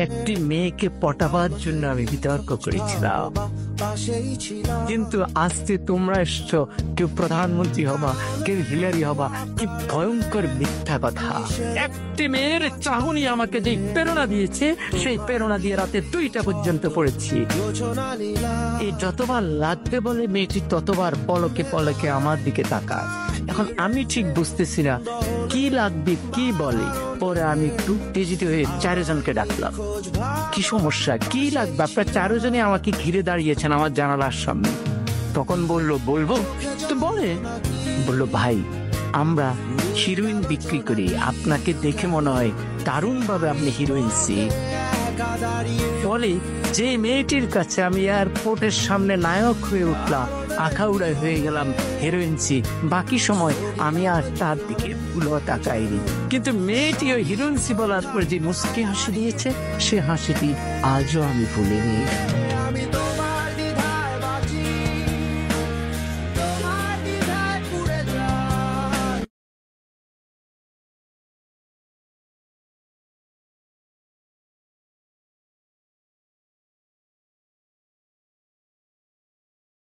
একটি মেয়েকে পটাবার জন্য আমি বিতর্ক করেছিলাম, কিন্তু আজকে তোমরা এসছো, কেউ প্রধানমন্ত্রী হবা, কেউ হিলারি হবা। কি ভয়ঙ্কর মিথ্যা কথা! একটি মেয়ের চাহনি আমাকে যে প্রেরণা দিয়েছে, সেই প্রেরণা দিয়ে রাতে 2টা পর্যন্ত পড়েছি। এই যতবার লাগবে বলে মেয়েটি ততবার পলকে পলকে আমার দিকে তাকায়। এখন আমি ঠিক বুঝতেছি না কি লাগবে কি বলে। পরে আমি একটু উত্তেজিত হয়ে 4 জনকে ডাকলাম। কি সমস্যা, কি লাগবে? আপনার 4 জনে আমাকে ঘিরে দাঁড়িয়েছেন আমার জানালার সামনে। তখন বলবো তো বলে। বললো, ভাই আমরা হিরোইন বিক্রি করি, আপনাকে দেখে মনে হয় দারুণ ভাবে আপনি হিরোইন। বলে যে মেয়েটির কাছে আমি এয়ারপোর্টের সামনে নায়ক হয়ে উঠলাম, আখাউড়ায় হয়ে গেলাম হিরোইনসি, বাকি সময় আমি আর তার দিকে ভুলও তাকাইনি। কিন্তু মেয়েটি ওই হিরোইনসি বলার পর যে মুচকি হাসি দিয়েছে, সে হাসিটি আজও আমি ভুলিনি।